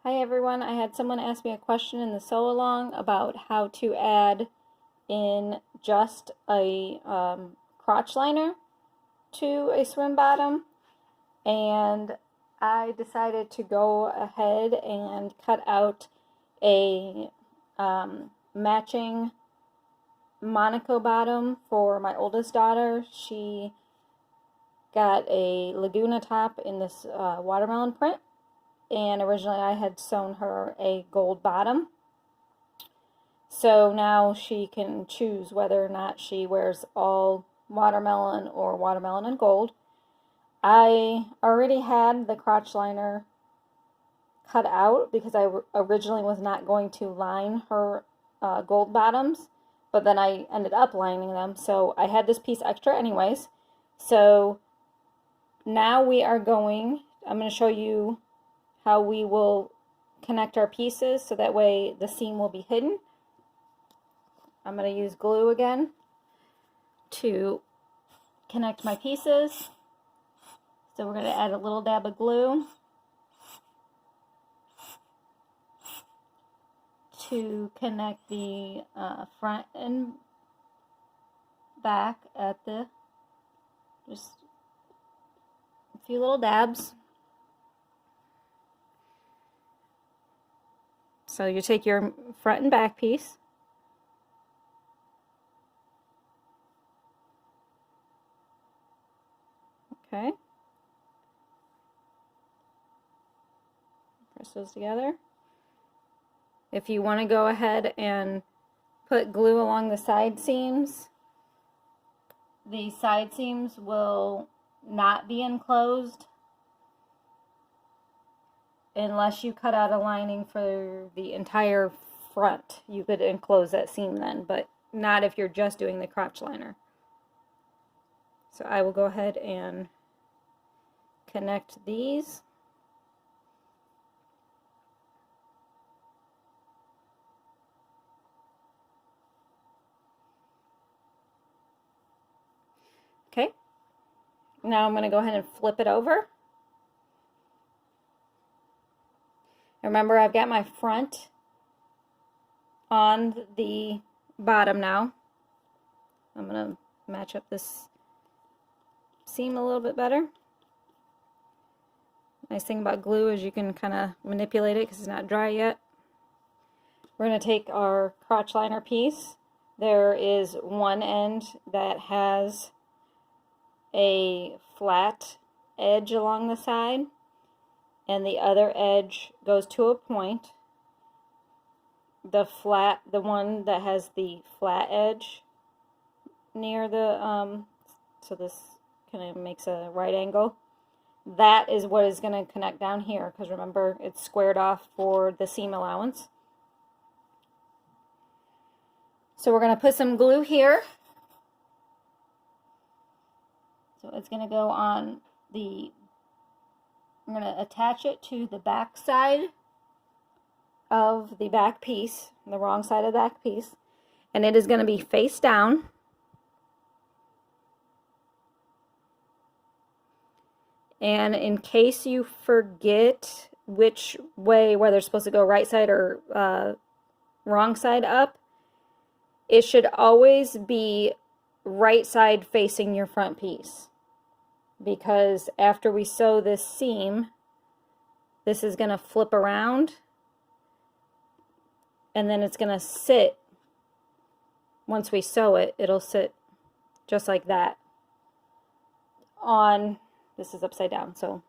Hi everyone, I had someone ask me a question in the sew along about how to add in just a crotch liner to a swim bottom, and I decided to go ahead and cut out a matching Monaco bottom for my oldest daughter. She got a Laguna top in this watermelon print, and originally I had sewn her a gold bottom. So now she can choose whether or not she wears all watermelon or watermelon and gold. I already had the crotch liner cut out because I originally was not going to line her gold bottoms, but then I ended up lining them, so I had this piece extra anyways. So now I'm going to show you how we will connect our pieces so that way the seam will be hidden. I'm going to use glue again to connect my pieces. So we're going to add a little dab of glue to connect the front and back at just a few little dabs. So you take your front and back piece, okay, press those together. If you want to go ahead and put glue along the side seams will not be enclosed unless you cut out a lining for the entire front. You could enclose that seam then, but not if you're just doing the crotch liner. So I will go ahead and connect these. Okay, now I'm going to go ahead and flip it over. Remember, I've got my front on the bottom now. I'm going to match up this seam a little bit better. Nice thing about glue is you can kind of manipulate it because it's not dry yet. We're going to take our crotch liner piece. There is one end that has a flat edge along the side, and the other edge goes to a point. The one that has the flat edge near the so this kind of makes a right angle. That is what is going to connect down here, because remember, it's squared off for the seam allowance. So we're going to put some glue here. So it's going to go on I'm going to attach it to the back side of the back piece, the wrong side of the back piece, and it is going to be face down. And in case you forget which way, whether it's supposed to go right side or wrong side up, it should always be right side facing your front piece. Because after we sew this seam, this is going to flip around, and then it's going to sit. Once we sew it, it'll sit just like that on, this is upside down, so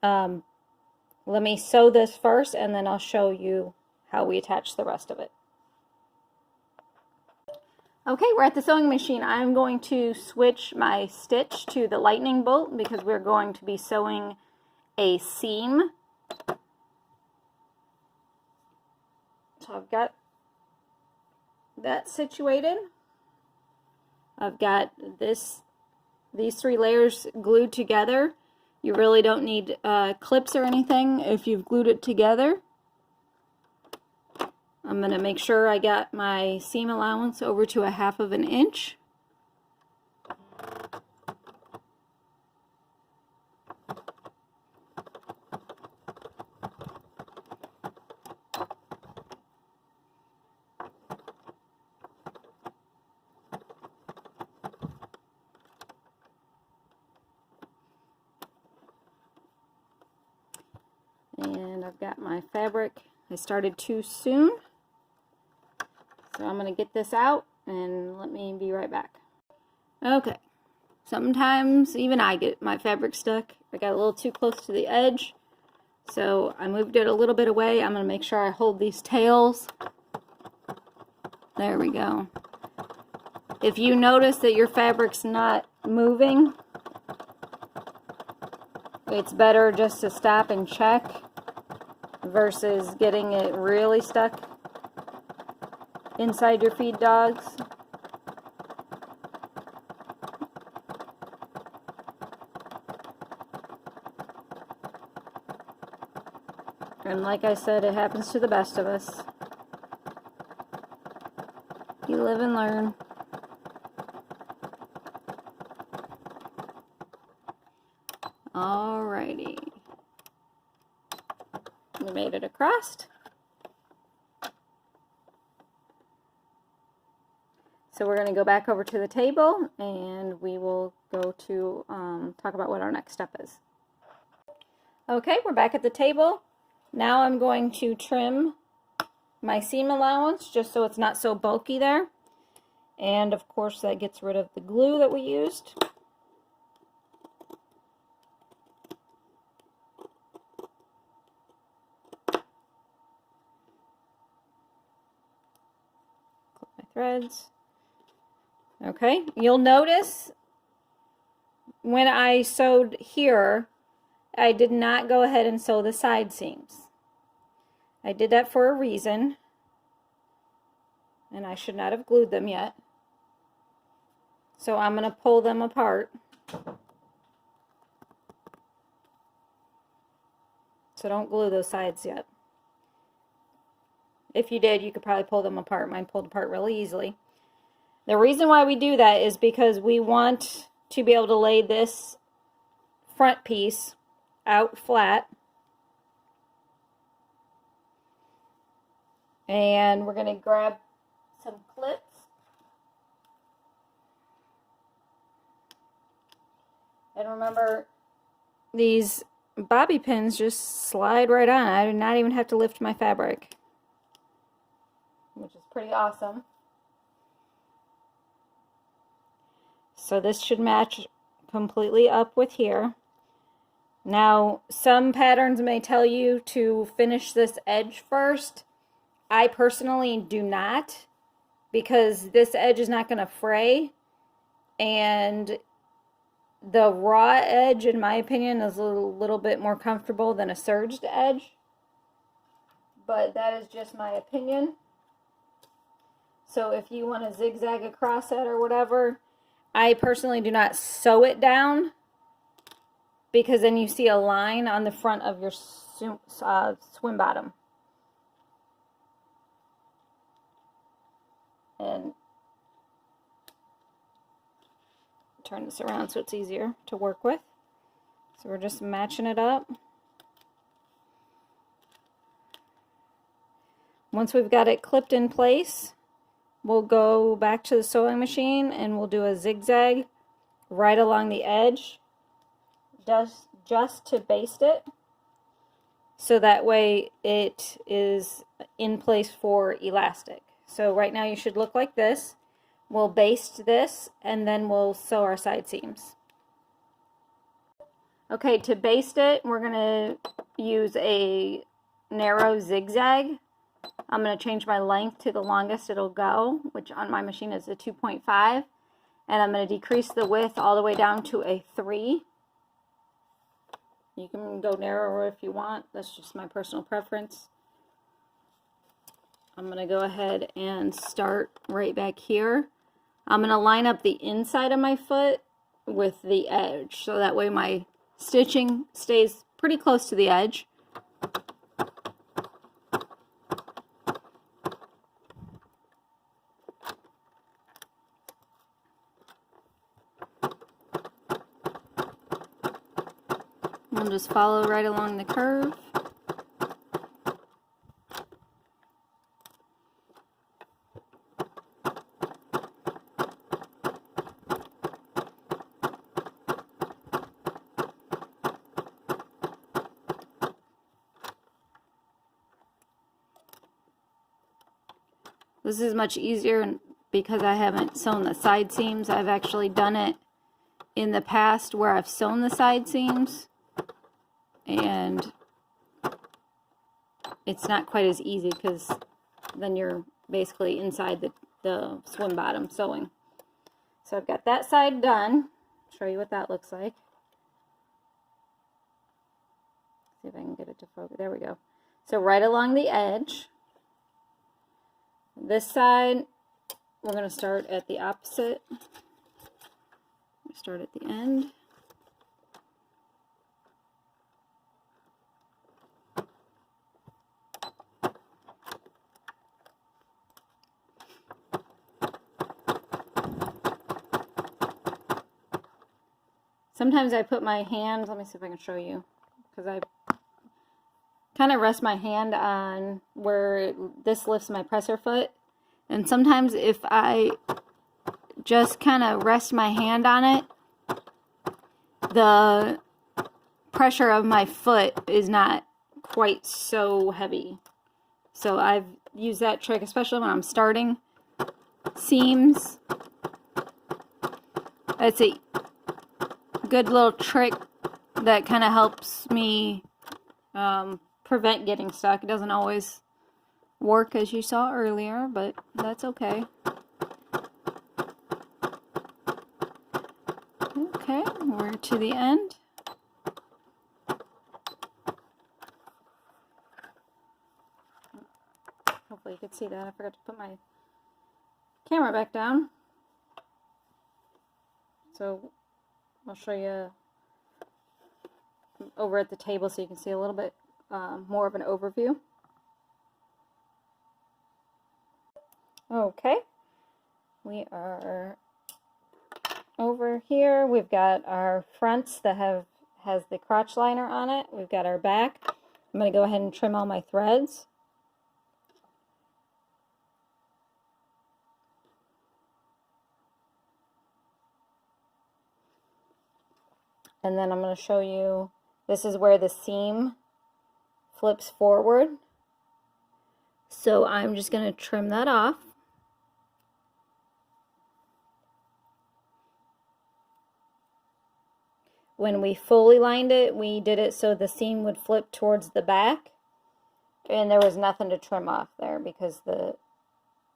let me sew this first and then I'll show you how we attach the rest of it. Okay, we're at the sewing machine. I'm going to switch my stitch to the lightning bolt because we're going to be sewing a seam. So I've got that situated. I've got these three layers glued together. You really don't need clips or anything if you've glued it together. I'm going to make sure I got my seam allowance over to 1/2 inch. And I've got my fabric. I started too soon. So I'm going to get this out and let me be right back. Okay. Sometimes even I get my fabric stuck. I got a little too close to the edge. So I moved it a little bit away. I'm going to make sure I hold these tails. There we go. If you notice that your fabric's not moving, it's better just to stop and check versus getting it really stuck inside your feed dogs. And like I said, it happens to the best of us. You live and learn. Alrighty. We made it across. So we're going to go back over to the table and we will go to talk about what our next step is. Okay, we're back at the table. Now I'm going to trim my seam allowance just so it's not so bulky there. And of course that gets rid of the glue that we used. Clip my threads. Okay, you'll notice when I sewed here, I did not go ahead and sew the side seams. I did that for a reason, and I should not have glued them yet. So I'm going to pull them apart. So don't glue those sides yet. If you did, you could probably pull them apart. Mine pulled apart really easily. The reason why we do that is because we want to be able to lay this front piece out flat. And we're going to grab some clips. And remember, these bobby pins just slide right on. I do not even have to lift my fabric, which is pretty awesome. So this should match completely up with here. Now, some patterns may tell you to finish this edge first. I personally do not, because this edge is not going to fray, and the raw edge, in my opinion, is a little bit more comfortable than a serged edge. But that is just my opinion. So if you want to zigzag across it or whatever, I personally do not sew it down, because then you see a line on the front of your swim bottom. And turn this around so it's easier to work with. So we're just matching it up. Once we've got it clipped in place, we'll go back to the sewing machine and we'll do a zigzag right along the edge, just to baste it, so that way it is in place for elastic. So right now you should look like this. We'll baste this and then we'll sew our side seams. Okay, to baste it, we're going to use a narrow zigzag. I'm going to change my length to the longest it'll go, which on my machine is a 2.5. And I'm going to decrease the width all the way down to a 3. You can go narrower if you want. That's just my personal preference. I'm going to go ahead and start right back here. I'm going to line up the inside of my foot with the edge, so that way my stitching stays pretty close to the edge. And just follow right along the curve. This is much easier because I haven't sewn the side seams. I've actually done it in the past where I've sewn the side seams, and it's not quite as easy because then you're basically inside the swim bottom sewing. So I've got that side done. I'll show you what that looks like. See if I can get it to focus. There we go. So right along the edge. This side, we're going to start at the opposite. Start at the end. Sometimes I put my hands, let me see if I can show you, because I kind of rest my hand on where this lifts my presser foot. And sometimes if I just kind of rest my hand on it, the pressure of my foot is not quite so heavy. So I've used that trick, especially when I'm starting seams. It's a good little trick that kind of helps me prevent getting stuck. It doesn't always work as you saw earlier, but that's okay. Okay, we're to the end. Hopefully you can see that. I forgot to put my camera back down. So I'll show you over at the table so you can see a little bit more of an overview. Okay, we are over here. We've got our fronts that has the crotch liner on it. We've got our back. I'm going to go ahead and trim all my threads. And then I'm going to show you, this is where the seam flips forward. So I'm just going to trim that off. When we fully lined it, we did it so the seam would flip towards the back. And there was nothing to trim off there because the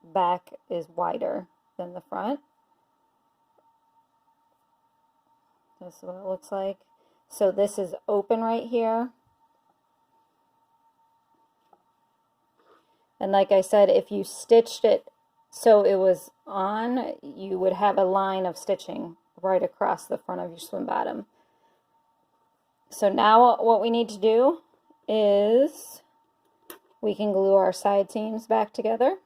back is wider than the front. This is what it looks like. So this is open right here. And like I said, if you stitched it so it was on, you would have a line of stitching right across the front of your swim bottom. So now what we need to do is we can glue our side seams back together.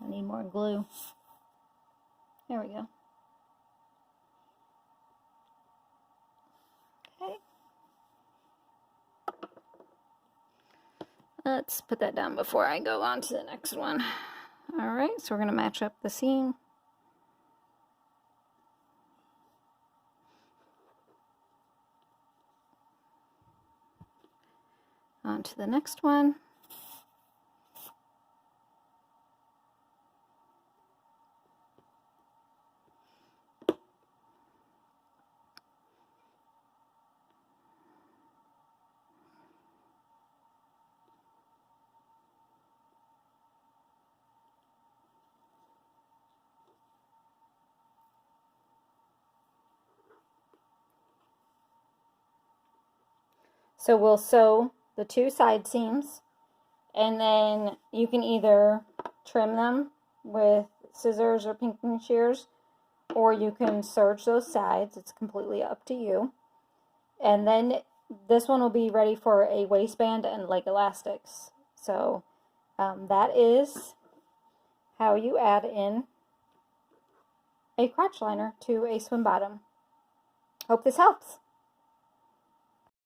I need more glue. There we go. Okay. Let's put that down before I go on to the next one. Alright, so we're going to match up the seam. On to the next one. So we'll sew the two side seams, and then you can either trim them with scissors or pinking shears, or you can serge those sides. It's completely up to you. And then this one will be ready for a waistband and leg elastics. So that is how you add in a crotch liner to a swim bottom. Hope this helps.